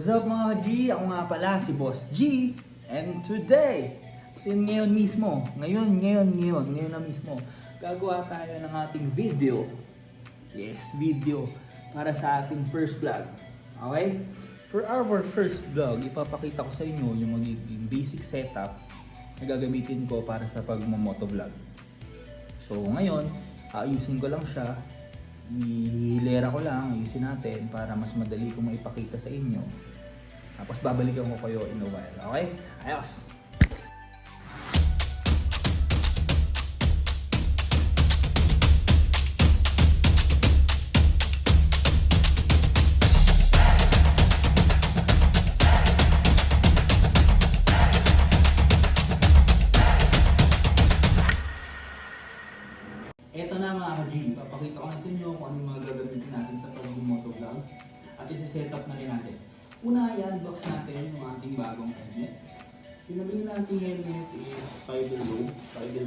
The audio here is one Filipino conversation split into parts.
What's up mga G? Ako nga pala si Boss G. And today, ngayon na mismo, gagawa tayo ng ating video. Yes, video para sa ating first vlog. Okay? For our first vlog, ipapakita ko sa inyo yung magiging basic setup na gagamitin ko para sa pagmamotovlog. So ngayon, ayusin ko lang siya. Ihilera ko lang, ayusin natin para mas madali ko maipakita sa inyo. Tapos babalikan ko kayo in a while, okay? Ayos! Eto na mga ka-G, papakita ko na sa inyo kung anong mga gagamitin natin sa pag-motovlog at isi-set up na rin natin. Una, i-unbox natin yung ating bagong helmet. Pinabili natin helmet is Spider Low, Spider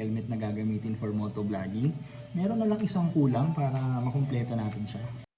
helmet na gagamitin for motovlogging. Meron na lang isang kulang para makumpleto natin siya.